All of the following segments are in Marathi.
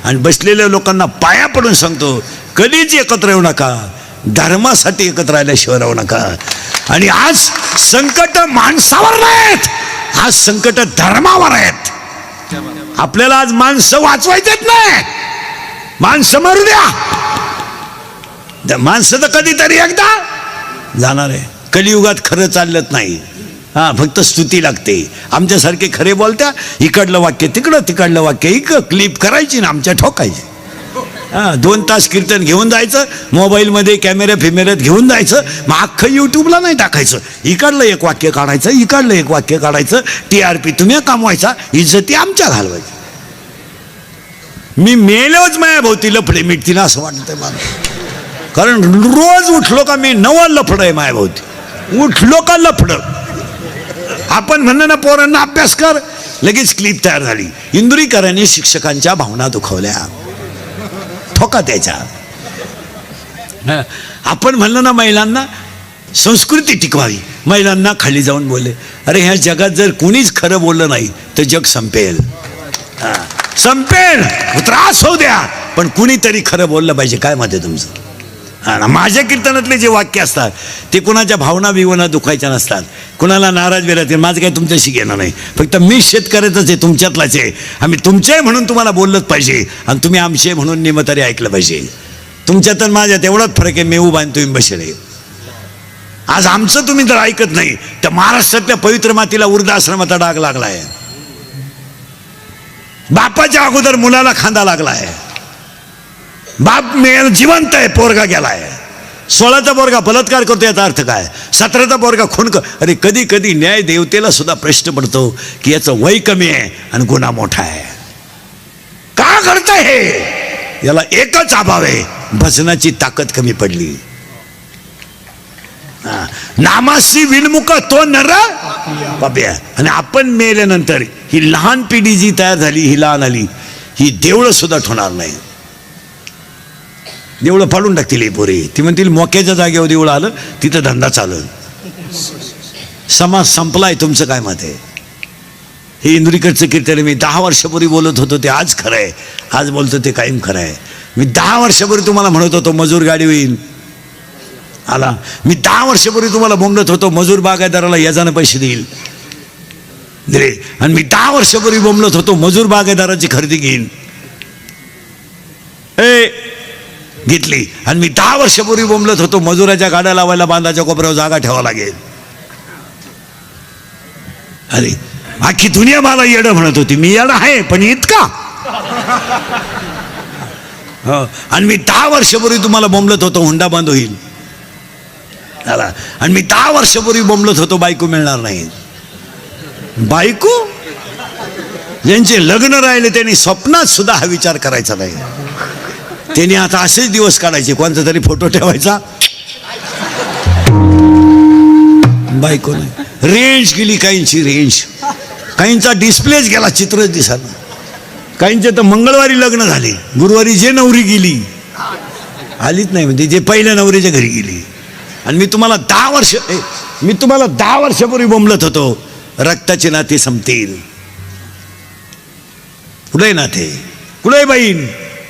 आणि बसलेल्या लोकांना पाया पडून सांगतो, कधीच एकत्र येऊ नका, धर्मासाठी एकत्र आल्याशिवाय राहू नका. आणि आज संकट माणसावर नाहीत, आज संकट धर्मावर आहेत. आपल्याला आज माणसं वाचवायचेच नाही, माणसं मरू द्या. माणसं तर कधीतरी एकदा जाणार आहे. कलियुगात खरं चालत नाही, फक्त स्तुती लागते. आमच्यासारखे खरे बोलत्या, इकडलं वाक्य तिकडं, तिकडलं वाक्य इकडं, क्लिप करायची ना आमच्या ठोकायची. 2 तास कीर्तन घेऊन जायचं, मोबाईलमध्ये कॅमेरा फिमेऱ्यात घेऊन जायचं, मग अख्खं यूट्यूबला नाही टाकायचं. इकडलं एक वाक्य काढायचं, इकडलं एक वाक्य काढायचं, TRP तुम्ही कमवायचा, इज्जती आमच्या घालवायची. मी मेलोच माया भोवती लफडे मिटतील असं वाटतंय मला. कारण रोज उठलो का मी नवं लफड आहे माया भोवती, उठलो का लफड. आपण म्हणणं ना पोरांना अभ्यास कर, लगेच क्लिप तयार झाली. इंदुरीकरांनी शिक्षकांच्या भावना दुखवल्या, ठोका त्याच्या. आपण म्हणलं ना महिलांना संस्कृती टिकवावी, महिलांना खाली जाऊन बोलले. अरे ह्या जगात जर कोणीच खरं बोललं नाही तर जग संपेल. संपेल, त्रास होऊ द्या, पण कुणीतरी खरं बोललं पाहिजे. काय मत आहे तुमचं? माझ्या कीर्तनातले जे वाक्य असतात ते कुणाच्या भावना बिवना दुखायच्या नसतात, कुणाला नाराज बिराज. माझं काही तुमच्याशी घेणं नाही, फक्त मी शेतकऱ्याचंच आहे, तुमच्यातलाच आहे. आम्ही तुमचे म्हणून तुम्हाला बोललंच पाहिजे, आणि तुम्ही आमचे म्हणून निमतरी ऐकलं पाहिजे. तुमच्यात माझ्यात एवढाच फरक आहे, मी उभा आणि तुम्ही बसले. आज आमचं तुम्ही जर ऐकत नाही तर महाराष्ट्रातल्या पवित्र मातीला वृद्धाश्रमाचा डाग लागलाय. बापाच्या अगोदर मुलाला खांदा लागलाय. बाप मेल जिवंत आहे, पोरगा गेलाय. 16चा पोरगा बलात्कार करतो, याचा अर्थ काय? 17चा पोरगा खून अरे कधी कधी न्याय देवतेला सुद्धा प्रश्न पडतो की याचं वय कमी आहे आणि गुन्हा मोठा आहे. का घडतंय हे? याला एकच अभाव आहे, भजनाची ताकद कमी पडली. नामासी विनमुख तो नर पाप्या. आणि आपण मेल्यानंतर ही लहान पिढी जी तयार झाली, ही लहान आली, ही देवळं सुद्धा ठेवणार नाही. देवळं फाडून टाकतील ही पोरी. ती म्हणतील मोक्याच्या जागेवर देवळं आलं, तिथं धंदा चालू. समाज संपलाय. तुमचं काय मत आहे? हे इंदुरीकरचं कीर्तन मी 10 वर्षापूर्वी बोलत होतो ते आज खरं आहे, आज बोलतो ते कायम खरं आहे. मी 10 वर्षापूर्वी तुम्हाला म्हणत होतो मजूर गाडी होईल आला. मी 10 वर्षापूर्वी तुम्हाला बोंबलत होतो मजूर बागायतदाराला याजानं पैसे देईल दिले. आणि मी 10 वर्षापूर्वी बोंबलत होतो मजूर बागायतदाराची खरेदी घेईन, घेतली. आणि मी 10 वर्षापूर्वी बोंबलत होतो मजुराच्या गाड्या लावायला बांधाच्या कोपऱ्यावर जागा ठेवावं लागेल. अरे अख्खी दुनिया मला येडं म्हणत होती. मी येडं आहे पण इतका. आणि मी 10 वर्षापूर्वी तुम्हाला बोंबलत होतो हुंडा बंद होईल. आणि मी 10 वर्षापूर्वी बोंबलत होतो बायको मिळणार नाही. बायको ज्यांचे लग्न राहिले त्यांनी स्वप्नात सुद्धा हा विचार करायचा नाही. त्यांनी आता असेच दिवस काढायचे, कोणता तरी फोटो ठेवायचा, बायको नाही. रेंज गेली काहींची, रेंज काहींचा डिस्प्लेच गेला, चित्रच दिसणार. काहींचे तर मंगळवारी लग्न झाले, गुरुवारी जे नवरी गेली आलीच नाही, म्हणजे जे पहिल्या नवरीच्या घरी गेली. आणि मी तुम्हाला 10 वर्षापूर्वी बोंबलत होतो रक्ताचे नाते संपतील. कुठे नाते, कुठे बहीण,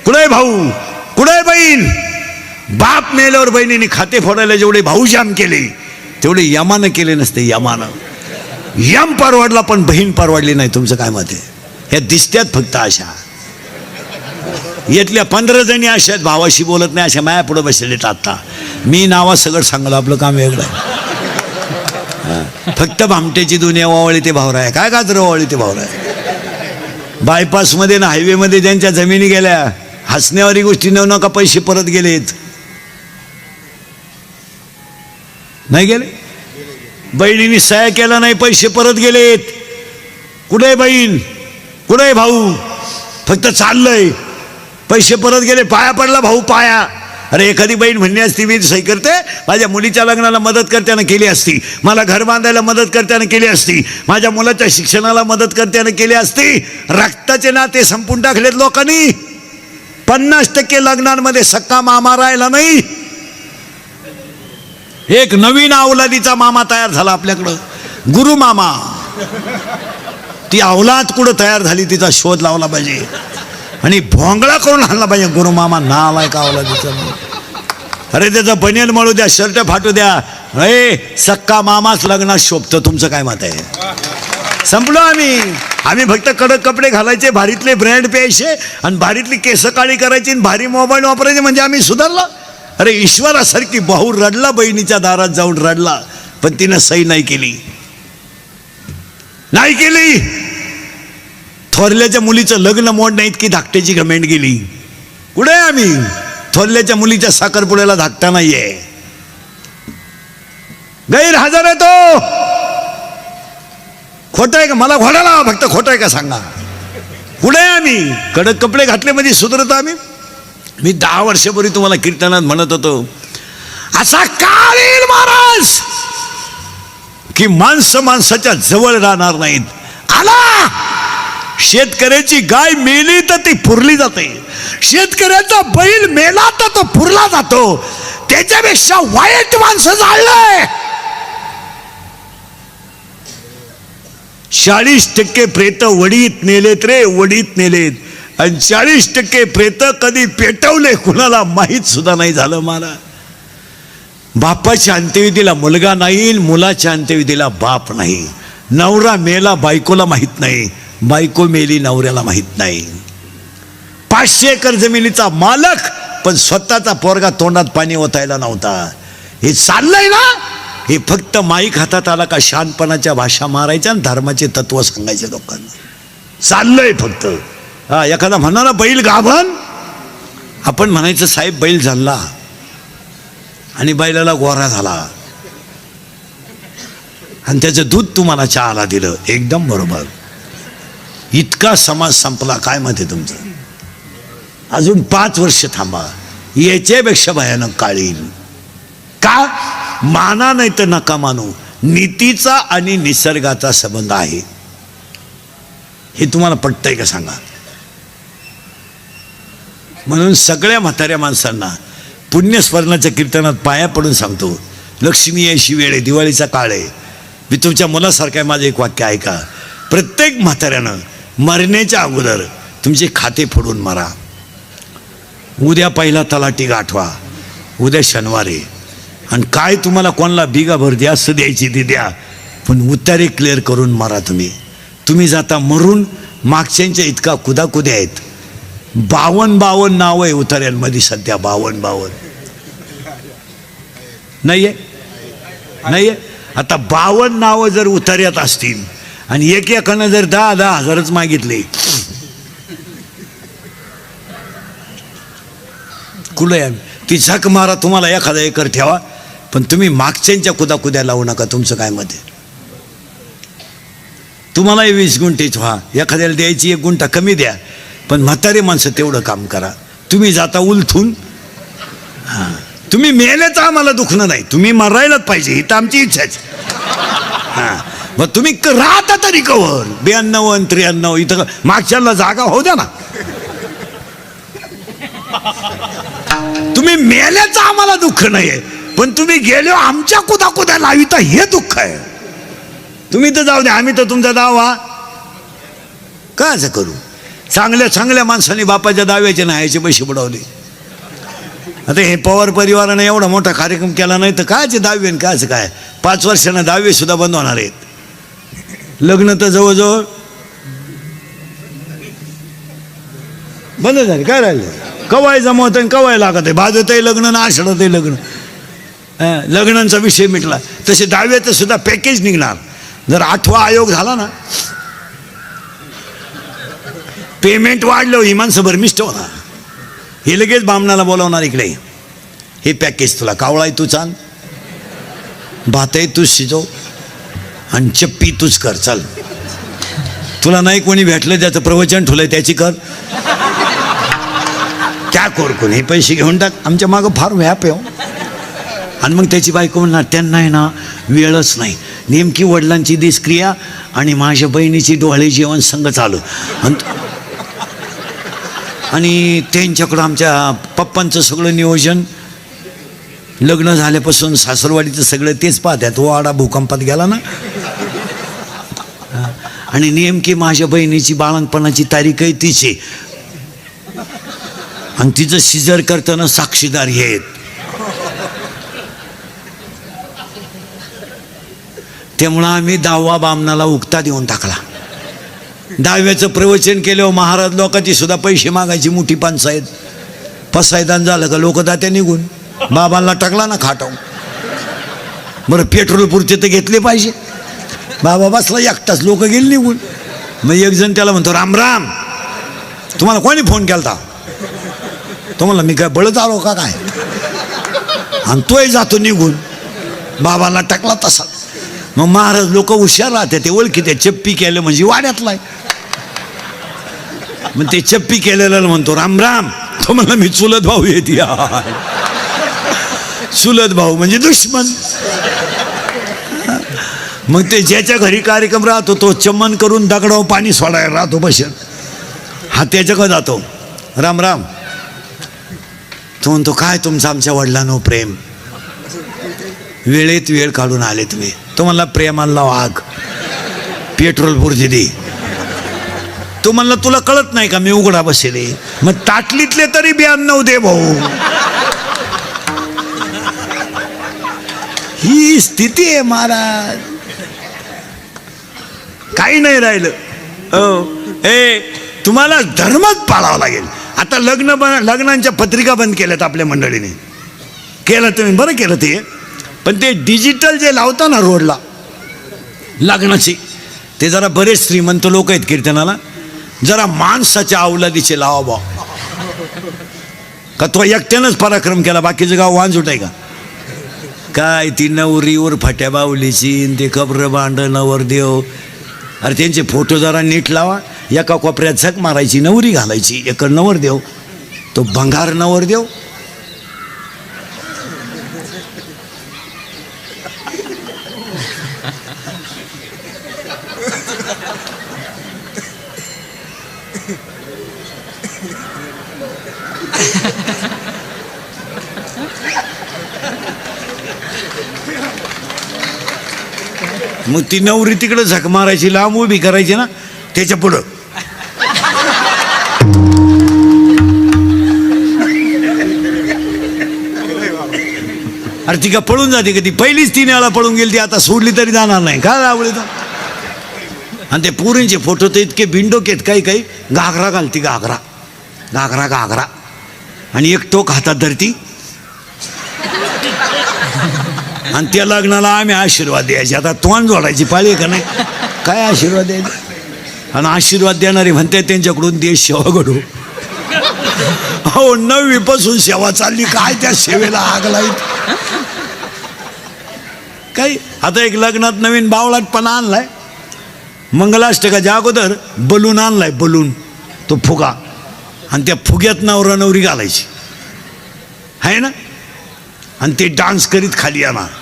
कुठे भाऊ, कुठे बहीण. बाप मेल्यावर बहिणीने खाते फोडायला जेवढे भाऊ जाम केले तेवढे यमानं केले नसते. यमानं यम परवडला पण बहीण परवडली नाही. तुमचं काय मत आहे? ह्या दिसत्यात फक्त अशा. यातल्या 15 जणी अशा आहेत भावाशी बोलत नाही, अशा माया पुढे बसलेले टाकता. मी नावा सगळं सांगलं, आपलं काम वेगळं आहे. फक्त भामट्याची दुनिया वावळी ते भावरा आहे. काय गाजर वावळी ते भावरा आहे. बायपासमध्ये ना हायवेमध्ये ज्यांच्या जमिनी गेल्या, हसण्यावारी गोष्टी नेऊ नका, पैसे परत गेलेत. नाही गेले? बहिणीने सह्या केला नाही, पैसे परत गेलेत. कुठे बहीण, कुठे भाऊ, फक्त चाललंय, पैसे परत गेले. पाया पडला भाऊ, पाया. अरे एखादी बहीण म्हणली असती मी सही करते, माझ्या मुलीच्या लग्नाला मदत करताना केली असती, मला घर बांधायला मदत करताना केली असती, माझ्या मुलाच्या शिक्षणाला मदत करताना केली असती. रक्ताचे नाते संपून टाकलेत लोकांनी. 50% लग्नांमध्ये सक्का मामा राहिला नाही. एक नवीन अवलादीचा मामा तयार झाला आपल्याकडं, गुरु मामा. ती अवलाद कुठं तयार झाली तिचा शोध लावला पाहिजे. आणि भोंगळा करून आणला पाहिजे गुरुमामा नालाय कावला तिचं. अरे त्याचा बनियल मळू द्या, शर्ट फाटू द्या, सक्का मामाच लग्नात शोभतं. तुमचं काय मत आहे? संपलो आम्ही फक्त कडक कपडे घालायचे, भारीतले ब्रँड प्यायचे आणि भारीतली केस काळी करायची आणि भारी मोबाईल वापरायचे, म्हणजे आम्ही सुधारला. अरे ईश्वरासारखी भाऊ रडला, बहिणीच्या दारात जाऊन रडला, पण तिनं सही नाही केली. थोरल्याच्या मुलीचं लग्न मोड नाही इतकी धाकट्याची कमेंट गेली. कुठे आम्ही? थोरल्याच्या मुलीच्या साखरपुड्याला धाकटा नाहीये. गैरहजर आहे तो. खोटं आहे का? मला घोडा लावा फक्त, खोटं आहे का सांगा. कुठे आम्ही? कडक कपडे घातले म्हणजे सुधरतो आम्ही? मी 10 वर्षापूर्वी तुम्हाला कीर्तनात म्हणत होतो, असा काळ येईल महाराज की माणसं माणसाच्या जवळ राहणार नाहीत. आला. शेतकऱ्याची गाय मेली तर ती पुरली जाते, शेतकऱ्याचा बैल मेला तर तो पुरला जातो. त्याच्यापेक्षा वाईट माणसं जाळलंय. 40% प्रेत वडीत नेलेत रे, वडीत नेलेत. आणि 40% प्रेत कधी पेटवले कुणाला माहीत सुद्धा नाही झालं. मला बापाच्या अंत्यविधीला मुलगा नाही, मुलाच्या अंत्यविधीला बाप नाही. नवरा मेला बायकोला माहीत नाही, बायको मेली नवऱ्याला माहीत नाही. 500 एकर जमिनीचा मालक पण स्वतःचा पोरगा तोंडात पाणी ओतायला नव्हता. हे चाललंय ना. हे फक्त माईक हातात आला का शानपणाच्या भाषा मारायच्या आणि धर्माचे तत्व सांगायचे लोकांना. चाललंय फक्त. हा, एखादा म्हणणारा बैल गाभण, आपण म्हणायचं साहेब बैल झाला आणि बैलाला गोरा झाला आणि त्याचं दूध तुम्हाला चहाला दिलं. एकदम बरोबर. इतका समाज संपला. काय मत आहे तुमचं? अजून 5 वर्ष थांबा, याच्यापेक्षा भयानक काळ येईल. का? माना नाही तर नका मानू, नीतीचा आणि निसर्गाचा संबंध आहे. हे तुम्हाला पटतंय का सांगा? म्हणून सगळ्या म्हाताऱ्या माणसांना पुण्यस्मरणाच्या कीर्तनात पाया पडून सांगतो, लक्ष्मी यायची वेळ आहे, दिवाळीचा काळ आहे. मी तुमच्या मुलासारखं माझं एक वाक्य ऐका. प्रत्येक म्हाताऱ्यानं मरण्याच्या अगोदर तुमचे खाते फोडून मारा. उद्या पहिला तलाठी गाठवा, उद्या शनिवार आहे. आणि काय तुम्हाला कोणाला बिगाभर जास्त द्यायची ती द्या, पण उतारे क्लिअर करून मारा. तुम्ही जाता मरून. मागच्यांच्या इतका कुदाकुद्या आहेत. 52 नाव आहे उतार्यांमध्ये सध्या. 52 नाहीये. आता 52 नावं जर उतार्यात असतील आणि एकानं जर 10,000 हजारच मागितले, कुठे ती झक मारा. तुम्हाला 1,000 एकर ठेवा, पण तुम्ही मागच्यांच्या कुदाकुद्या लावू नका. तुमचं काय मत आहे? तुम्हालाही 20 गुंठेच व्हा, एखाद्याला द्यायची 1 गुंठा कमी द्या, पण म्हातारे माणसं तेवढं काम करा. तुम्ही जाता उलथून. हां, तुम्ही मेलेच आम्हाला दुखणं नाही, तुम्ही मरायलाच पाहिजे, ही तर आमची इच्छाच. हां, मग तुम्ही राहता तरी कवर 92 आणि 93 इथं मागच्याला जागा होऊ द्या ना. तुम्ही मेल्याचं आम्हाला दुःख नाहीये, पण तुम्ही गेले आमच्या कुदाकुद्या लाविता हे दुःख आहे. तुम्ही तर जाऊ द्या, आम्ही तर तुमचा दावा काय असं करू. चांगल्या माणसांनी बापाच्या दाव्याचे नाहीचे पैसे बुडवले. आता हे पवार परिवाराने एवढा मोठा कार्यक्रम केला नाही तर कायचे दावे आणि कायचं काय. 5 वर्षांना दावे सुद्धा बंद होणार आहेत. लग्न तर जवळजवळ बंद झाले. काय राहिलं? कवाय जमवत आणि कवाय लागत आहे. भाजतही लग्न ना आषाढतही लग्न. लग्नांचा विषय मिटला. तसे दाव्याचं सुद्धा पॅकेज निघणार. जर 8वा आयोग झाला ना, पेमेंट वाढलं, ही माणसं भरमिष्ट होणार. हे लगेच बामणाला बोलावणार, इकडे हे पॅकेज तुला. कावळाही तू चाल, भातही तूच शिजव आणि चप्पी तूच कर. चल, तुला नाही कोणी भेटलं ज्याचं प्रवचन ठुलंय त्याची कर. क्या कोण हे पैसे घेऊन टाक. आमच्या मागं फार व्याप आहे. आणि मग त्याची बायको म्हणणार त्यांना आहे ना वेळच नाही. नेमकी वडिलांची दिसक्रिया आणि माझ्या बहिणीची डोळे जेवण संग चालू. आणि त्यांच्याकडं आमच्या पप्पांचं सगळं नियोजन. लग्न झाल्यापासून सासरवाडीचं सगळं तेच पाहतात. वाडा भूकंपात गेला ना. आणि नेमकी माझ्या बहिणीची बाळणपणाची तारीखही तीच आहे. आणि तिचं सिजर करताना साक्षीदार आहेत. त्यामुळं आम्ही 10वा बामणाला उक्ता देऊन टाकला. 10व्याचं प्रवचन केल्यावर महाराज लोकांची सुद्धा पैसे मागायची मोठी पंचायत. पसायदान झालं का लोक दात्या निघून बाबांना टाकला ना खाटावून. बरं पेट्रोल पुरते तर घेतले पाहिजे. बाबा बसला एकटाच, लोक गेले निघून. मग एक जण त्याला म्हणतो, राम राम, तुम्हाला कोणी फोन केलता? तुम्हाला मी काय बळत आलो का काय? आणि तोही जातो निघून. बाबाला टाकला तसा. मग महाराज लोक हुशार राहते, ते ओळखी ते चप्पी केलं म्हणजे वाड्यातलाय. मग ते चप्पी केलेलं म्हणतो, राम राम, तो म्हणला मी चुलत भाऊ येते. चुलत भाऊ म्हणजे दुश्मन. मग ते ज्याच्या घरी कार्यक्रम राहतो तो चमन करून दगडावर पाणी सोडायला राहतो बसत. हा त्याच्याकडे जातो, राम राम. तो म्हणतो, काय तुमचं आमच्या वडिलांनो प्रेम, वेळेत वेळ काढून आले तुम्ही. तो म्हणला, प्रेमाला वाघ, पेट्रोल पुरते दे. तो म्हणला, तुला कळत नाही का मी उघडा बसेले? मग ताटलीतले तरी 92 दे भाऊ. ही स्थिती आहे महाराज. काही नाही राहिलं. तुम्हाला धर्मच पाळावा लागेल. आता लग्नांच्या पत्रिका बंद केल्यात आपल्या मंडळीने. केलं तुम्ही, बरं केलं ते. पण ते डिजिटल जे लावता ना रोडला लग्नाची, ते जरा बरेच श्रीमंत लोक आहेत कीर्तनाला, जरा माणसाच्या अवलादीचे लावा बा. का तो एकट्यानंच पराक्रम केला, बाकीचं गाव वांझुट आहे का काय? ती नवरीवर फाट्या बावलीची, ते कब्र बांड नवरदेव. अरे त्यांचे फोटो जरा नीट लावा. एका कोपऱ्यात झक मारायची, नवरी घालायची, एक नवरदेव, तो भंगार नवरदेव. मग ती नवरी तिकडं झक मारायची, लांब उभी करायची ना त्याच्या पुढं. अरे ती का पळून जाते का? ती पहिलीच 3 वेळा पळून गेली, ती आता सोडली तरी जाणार नाही का आवडली तर. आणि ते पोरींचे फोटो तर इतके बिंडोकेत, काही काही घागरा घालती, घागरा घागरा घागरा, आणि एक टोक हातात धरती. आणि त्या लग्नाला आम्ही आशीर्वाद द्यायचे. आता तोंड जोडायची पाळी का नाही? काय आशीर्वाद द्यायचे? आणि आशीर्वाद देणारे म्हणते त्यांच्याकडून देश सेवा घडू. हो, 9वी पासून सेवा चालली, काय त्या सेवेला आग लाईत काही. आता एक लग्नात नवीन बावळाटपणा आणलाय. मंगलाष्टकाच्या अगोदर बलून आणलाय, बलून, तो फुगा, आणि त्या फुग्यात नवरा नवरी घालायची आहे ना, आणि ते डान्स करीत खाली येणार.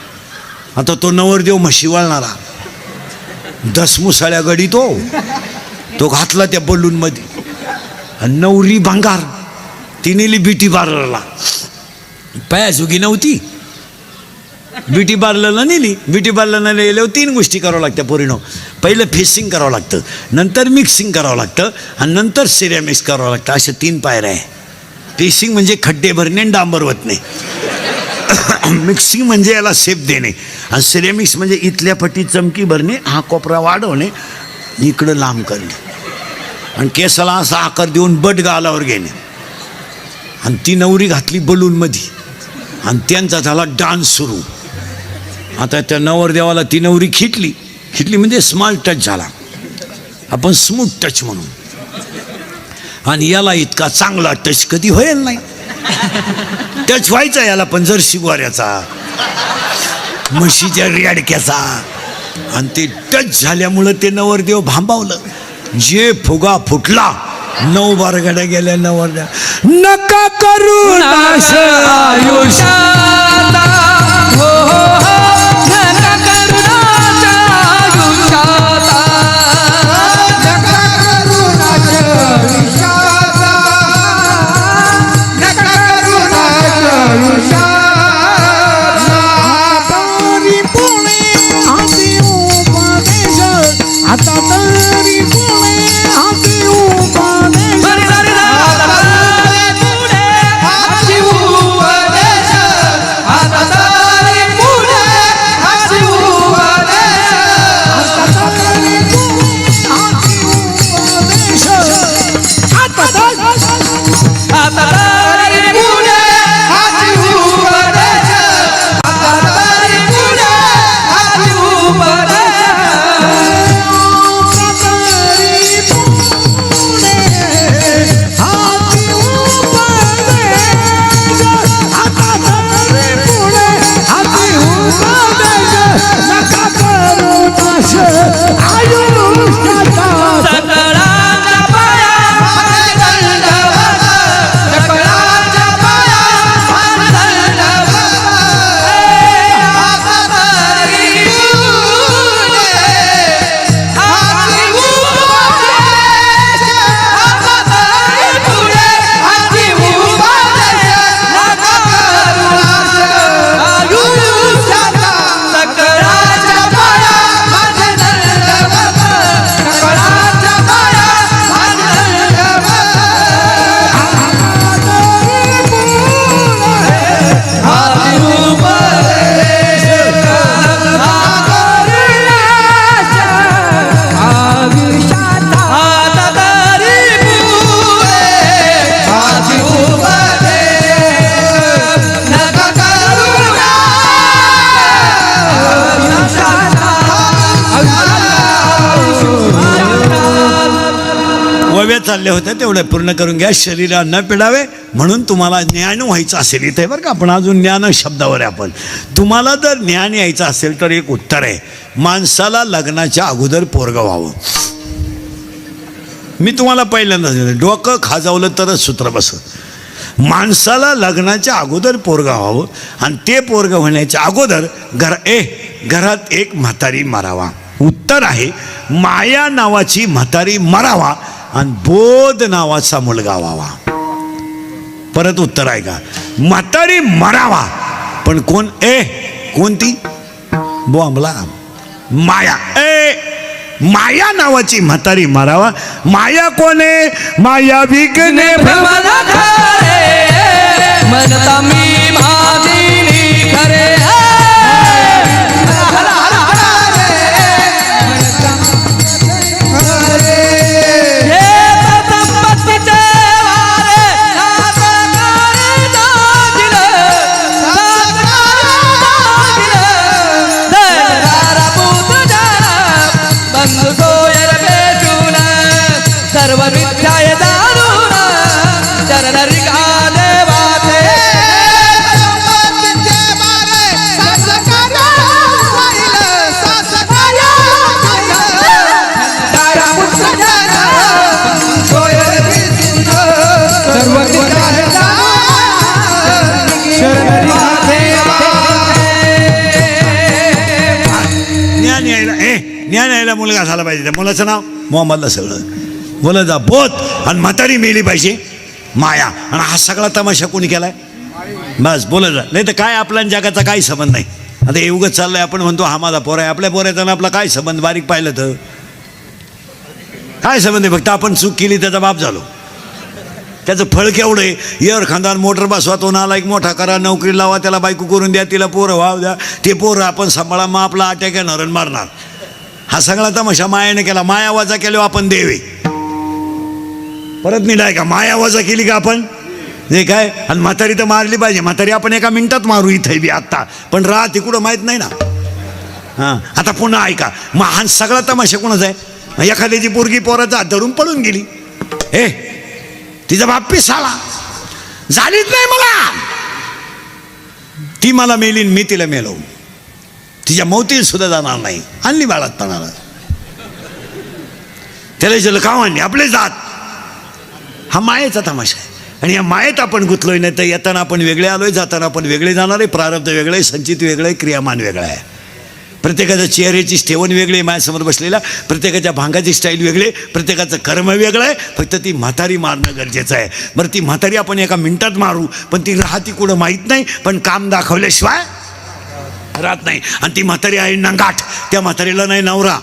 आता तो नवरदेव म्हशी वळणारा, 10 मुसाळ्या गडी तो घातला त्या बलूनमध्ये. आणि नवरी भंगार, ती नेली ब्युटी पार्लरला. पायासुगी नव्हती, ब्युटी पार्लरला नेली. ब्युटी पार्लरला नेल्यावर 3 गोष्टी करावं लागत्या पोरीनं. पहिलं फेसिंग करावं लागतं, नंतर मिक्सिंग करावं लागतं, आणि नंतर सिरॅमिक्स करावं लागतं. अशा 3 पायऱ्या आहे. फेसिंग म्हणजे खड्डे भरणे आणि डांबर वतणे. मिक्सिंग म्हणजे याला शेप देणे, आणि सिरेमिक्स म्हणजे इथल्या पट्टी चमकी भरणे, हा कोपरा वाढवणे, इकडं लांब करणे, आणि केसाला असा आकार देऊन बट गालावर घेणे. आणि ती नवरी घातली बलूनमध्ये, आणि त्यांचा झाला डान्स सुरू. आता त्या नवरदेवाला ती नवरी खिटली म्हणजे स्मॉल टच झाला, आपण स्मूथ टच म्हणून. आणि याला इतका चांगला टच कधी होईल नाही. टच व्हायचा याला पण जर्सी गोऱ्याचा, म्हशीच्या रेडक्याचा. आणि ते टच झाल्यामुळं ते नवरदेव भांबावलं. जे फुगा फुटला, 9 बारगाड्या गेल्या नवरदेव. नका करू नाश आयुष्यात, चालल्या होत्या तेवढ्या पूर्ण करून घ्या. शरीराला न पिडावे म्हणून तुम्हाला ज्ञान व्हायचं असेल, इथे बरं का आपण अजून ज्ञान शब्दावर आहे. आपण तुम्हाला जर ज्ञान यायचं असेल तर एक उत्तर आहे, माणसाला लग्नाच्या अगोदर पोरगं व्हावं. मी तुम्हाला पहिल्यांदा डोकं खाजावलं तरच सूत्र बसत. माणसाला लग्नाच्या अगोदर पोरगं व्हावं आणि ते पोरगं होण्याच्या अगोदर घरात एक म्हातारी मरावा. उत्तर आहे माया नावाची म्हातारी मरावा आणि बोध नावाचा मुलगा व्हावा. परत उत्तर आहे का, म्हातारी मरावा पण कोण? कोणती? बोंबला माया. माया नावाची म्हातारी मरावा. माया कोणे? माया विकने मनता मी भादिनी खरे सर्व मिथ्याय दारुण चरण रिकाले वाचे ज्ञान यायला मुलगा झाला पाहिजे. त्या मुलाचं नाव मोहम्मदला सगळं बोला जा बोध. आणि म्हातारी मेली पाहिजे माया. आणि हा सगळा तमाशा कोणी केलाय? बस बोला जा. नाही तर काय आपल्या जगाचा काही संबंध नाही. आता हे उगत चाललंय, आपण म्हणतो हा माझा पोर आहे, आपल्या पोराचा ना आपला काय संबंध? बारीक पाहिलं तर काय संबंध आहे? फक्त आपण चूक केली त्याचा बाप झालो. त्याचं फळ केवढं आहे? एअर खानदान मोटर बसवा, तो नाला एक मोठा करा, नोकरी लावा, त्याला बायको करून द्या, तिला पोरं व्हाव द्या, ते पोरं आपण सांभाळा, मग आपला अटॅक येणार आणि मारणार. हा सगळा तमाशा मायाने केला. माया वाजा केल्यावर आपण देवे परत नाही का? माया वाजा केली का आपण हे काय? आणि म्हातारी तर मारली पाहिजे. म्हातारी आपण एका मिनिटात मारू इथे बी आत्ता, पण राहते कुठं माहीत नाही ना. हां आता पुन्हा ऐका, मग हा सगळा तमाशा कोणाचा आहे? एखाद्याची पोरगी पोराचा हात धरून पळून गेली. तिचा बाप पिसाला झालीच नाही मला, ती मला मेली मी तिला मेलो. तिच्या मौतीला सुद्धा जाणार नाही. आणली बाळात पणाला, त्याला विचारलं का आणली? आपले जात. हा मायेचा तमाशा आहे. आणि या मायेत आपण गुंतलोय. नाही तर येताना आपण वेगळे आलोय, जाताना आपण वेगळे जाणार आहे. प्रारब्ध वेगळं आहे, संचित वेगळं आहे, क्रियामान वेगळं आहे. प्रत्येकाच्या चेहऱ्याची ठेवण वेगळी आहे माझ्यासमोर बसलेला, प्रत्येकाच्या भांगाची स्टाईल वेगळी आहे, प्रत्येकाचं कर्म वेगळं आहे. फक्त ती म्हातारी मारणं गरजेचं आहे. बरं ती म्हातारी आपण एका मिनिटात मारू, पण ती राहती कुठं माहीत नाही. पण काम दाखवल्याशिवाय राहत नाही. आणि ती म्हातारी आहे नंगाट. त्या म्हातारीला नाही नवरा,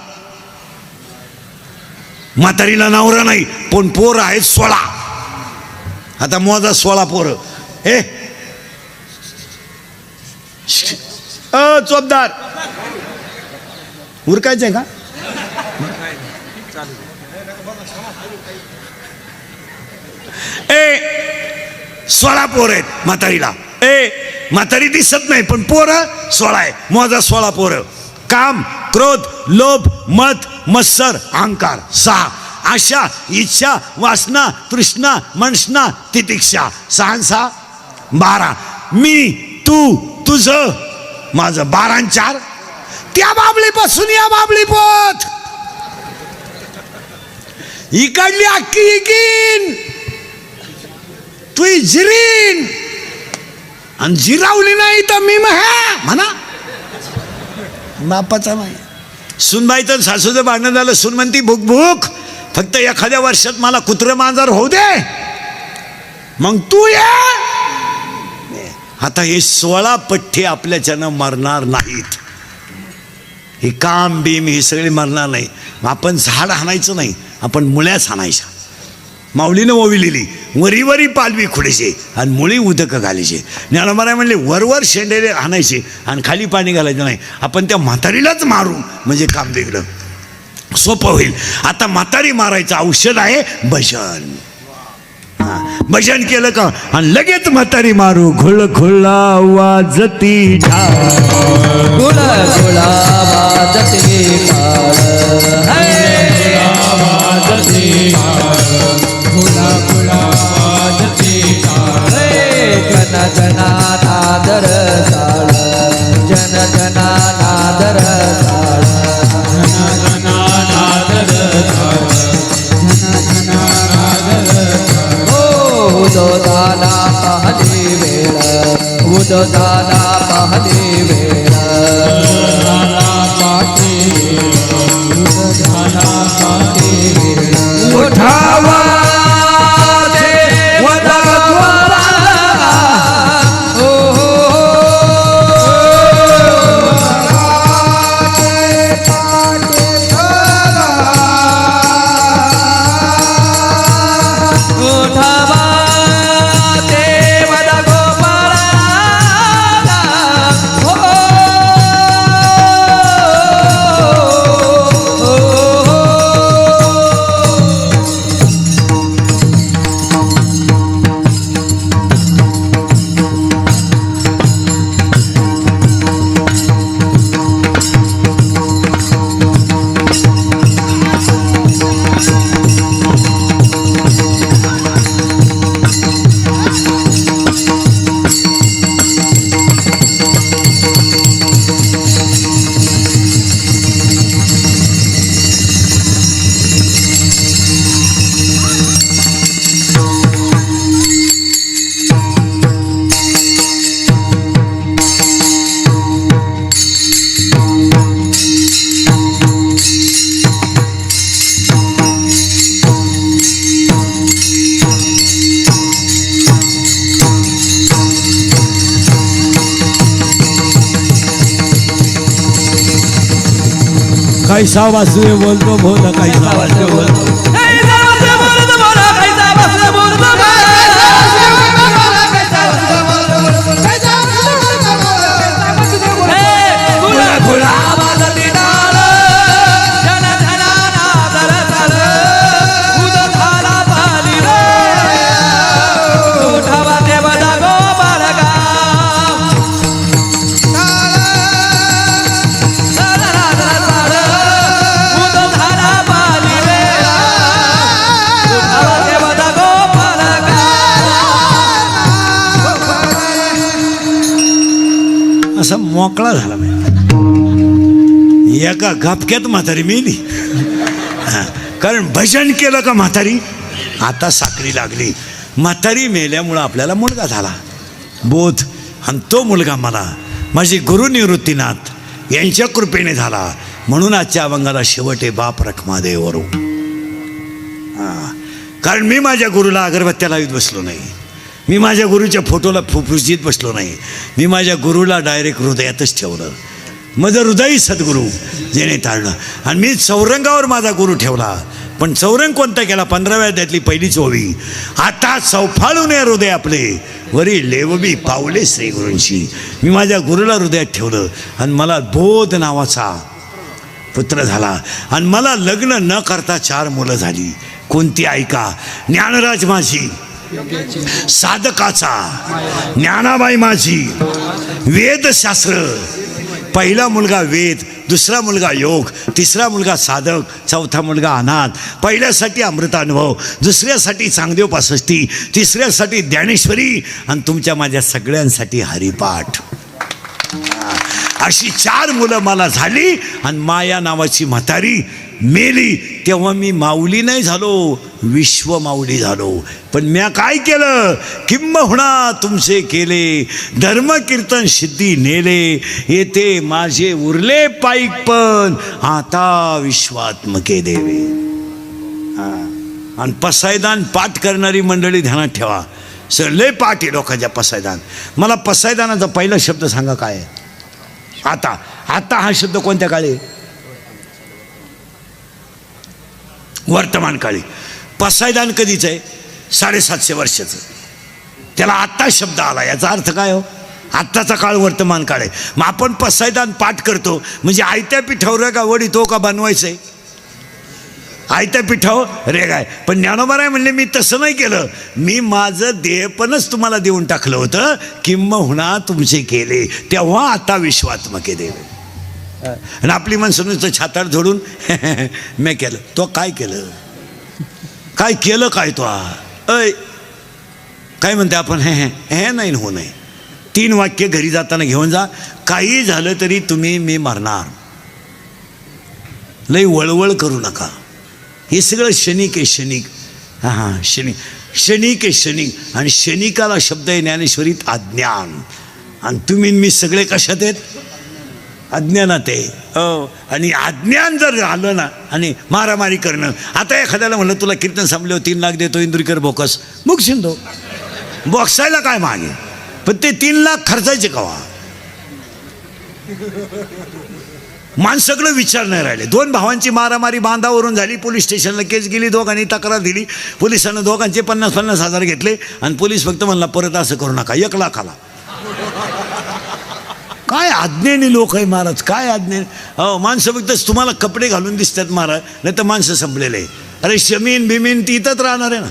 म्हातारीला नवरा नाही, पण पोर आहेत 16. आता मोजा 16 पोरं. चोपदार उरकायचंय का? 16 पोर आहेत म्हातारीला. म्हातारी दिसत नाही पण पोरं 16 आहे. मोजा 16 पोरं. काम, क्रोध, लोभ, मद, मत्सर, अहंकार 6. आशा, इच्छा, वासना, तृष्णा, मनष्णा, तितिक्षा 6 6 12. मी, तू, तुझं, माझं 12 आणि 4. त्या बाबलीपासून या बाबली पोत इकडली अक्की इकीन तू जिरीन आणि जिरावली नाही तर मी म्हणा. बापाचा नाही. सुनबाईचं सासूचं भांडण झालं. सून म्हणती भूक भूक, फक्त एखाद्या वर्षात मला कुत्र मांजर होऊ दे, मग तू ये. आता हे 16 पठ्ठे आपल्याच्यानं मरणार नाहीत. हे काम बीम हे सगळे मरणार नाही. आपण झाड हाणायचं नाही, आपण मुळ्याच हाणायच्या. माऊलीनं ओवी लिहिली, वरी वरी पालवी खुडायचे आणि मुळी उदक घालायचे. ज्ञानोबा म्हणले वरवर शेंडेले हाणायचे आणि खाली पाणी घालायचं नाही. आपण त्या म्हातारीलाच मारू म्हणजे काम वेगळं सोपं होईल. आता म्हातारी मारायचं औषध आहे भजन. भजन केलं का आणि लगेच म्हातारी मारू. खुळ खुळा वाजती खुळ खुळा वाजती उद झाला पाहते वेळ उठावा देवता गोपाळा. हो हो उठावा देवता गोपाळा. हो कैसा वासुदेव बोलतो बोल कैसा वासुदेव बोलतो असा मोकळा झाला मी एका गपक्यात म्हातारी मेली. कारण भजन केलं का म्हातारी आता साखरी लागली. म्हातारी मेल्यामुळं आपल्याला मुलगा झाला बोध, आणि तो मुलगा मला माझी गुरु निवृत्तीनाथ यांच्या कृपेने झाला. म्हणून आजच्या अभंगाला शेवट आहे बाप रखमादेव वरू. कारण मी माझ्या गुरुला अगरबत्त्या लावीत बसलो नाही, मी माझ्या गुरुच्या फोटोला फुफुसीत बसलो नाही, मी माझ्या गुरुला डायरेक्ट हृदयातच ठेवलं. माझं हृदय सद्गुरू जेणे तारणं. आणि मी चौरंगावर माझा गुरु ठेवला. पण चौरंग कोणता केला? 15व्या अध्यायातली पहिलीच ओवी. आता चौफाळून हृदय आपले वरी लेवबी पावले श्री गुरूंशी. मी माझ्या गुरुला हृदयात ठेवलं आणि मला बोध नावाचा पुत्र झाला. आणि मला लग्न न करता 4 मुलं झाली. कोणती ऐका? ज्ञानराज माझी साधकाचा, ज्ञानाबाई माझी वेदशास्त्र. पहिला मुलगा वेद, दुसरा मुलगा योग, तिसरा मुलगा साधक, चौथा मुलगा अनाथ. पहिल्यासाठी अमृतानुभव, दुसऱ्यासाठी चांगदेव पासष्टी, तिसऱ्यासाठी ज्ञानेश्वरी आणि तुमच्या माझ्या सगळ्यांसाठी हरिपाठ. अशी 4 मुलं मला झाली. आणि माया नावाची म्हातारी मेली तेव्हा मी माऊली नाही झालो, विश्व माऊली झालो. पण म्या काय केलं? किंबहुना तुमचे केले धर्म कीर्तन सिद्धी नेले. येते माझे उरले पाईक पण आता विश्वात्मके देवे. आणि पसायदान पाठ करणारी मंडळी ध्यानात ठेवा. सर लय पाठ आहे लोकांच्या पसायदान. मला पसायदानाचा पहिला शब्द सांगा काय आहे? आता. आता हा शब्द कोणत्या काळी? वर्तमान काळी. पसायदान कधीच आहे? 750 वर्षाचं. त्याला आत्ता शब्द आला. याचा अर्थ काय हो? आत्ताचा काळ वर्तमान काळ आहे. मग आपण पसायदान पाठ करतो म्हणजे आयत्या पिठावर का वडीतो का बनवायचंय? आयत्या पिठावर रे काय. पण ज्ञानोबा म्हणले मी तसं नाही केलं, मी माझं देहपणच तुम्हाला देऊन टाकलं होतं. किंबहुना तुमचे केले तेव्हा आता विश्वात्मके देवे. आणि आपली माणसं नुसतं छाताड झोडून मी केलं. तो काय केलं? काय केलं काय? तो अय काय म्हणते आपण? हे नाही हो नाही. 3 वाक्य घरी जाताना घेऊन जा. काही झालं तरी तुम्ही मी मरणार. लई वळवळ करू नका. हे सगळं क्षणिक आहे. क्षणिक. क्षणिक आहे क्षणिक. आणि क्षणिकाला शब्द आहे ज्ञानेश्वरीत अज्ञान. आणि तुम्ही मी सगळे कशात आहेत? अज्ञानात आहे. हो, आणि अज्ञान जर आलं ना आणि मारामारी करणं. आता एखाद्याला म्हणलं तुला कीर्तन संपल्यावर 3 लाख देतो इंदुरीकर बोकस, मग शिंदो बॉक्सायला काय मागे, पण ते 3 लाख खर्चायचे कवा? माणसाकडे विचार नाही राहिले. 2 भावांची मारामारी बांधावरून झाली, पोलीस स्टेशनला केस गेली, दोघांनी तक्रार दिली, पोलिसांना दोघांचे 50-50 हजार घेतले आणि पोलीस फक्त म्हणला परत असं करू नका, 1 लाखाला. काय अज्ञानी लोक आहे महाराज, काय अज्ञानी. हो, माणसं फक्त तुम्हाला कपडे घालून दिसतात महाराज, नाही तर माणसं संपलेले आहे. अरे शमीन बिमीन ती इथंच राहणार आहे ना,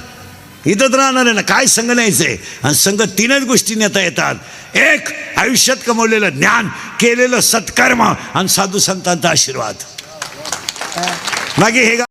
इथंच राहणार आहे ना. काय संघ न्यायचं आहे? आणि संघ 3च गोष्टी नेता येतात. एक, आयुष्यात कमवलेलं ज्ञान, केलेलं सत्कर्म आणि साधू संतांचा आशीर्वाद. मागे हे